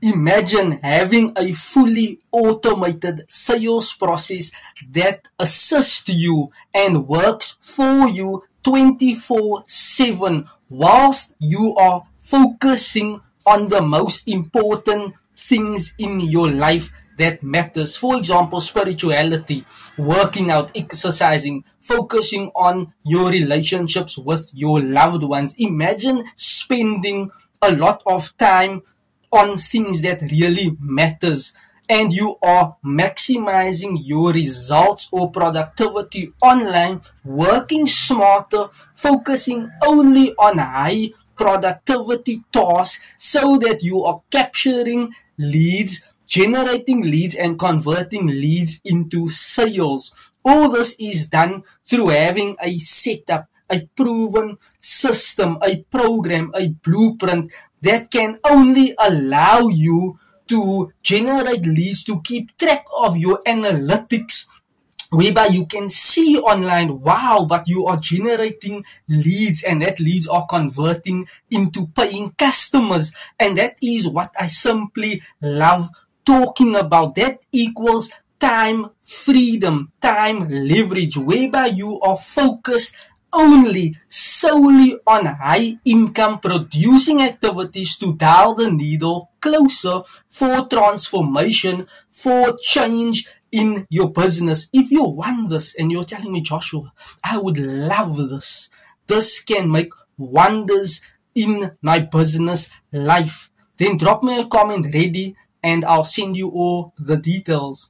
Imagine having a fully automated sales process that assists you and works for you 24/7 whilst you are focusing on the most important things in your life that matters. For example, spirituality, working out, exercising, focusing on your relationships with your loved ones. Imagine spending a lot of time on things that really matters, and you are maximizing your results or productivity online, working smarter, focusing only on high productivity tasks so that you are capturing leads, generating leads, and converting leads into sales. All this is done through having a setup, a proven system, a program, a blueprint that can only allow you to generate leads, to keep track of your analytics, whereby you can see online, wow, but you are generating leads, and that leads are converting into paying customers. And that is what I simply love talking about. That equals time freedom, time leverage, whereby you are focused only solely on high income producing activities to dial the needle closer for transformation, for change in your business. If you want this and you're telling me, Joshua, I would love this, this can make wonders in my business life, then drop me a comment ready and I'll send you all the details.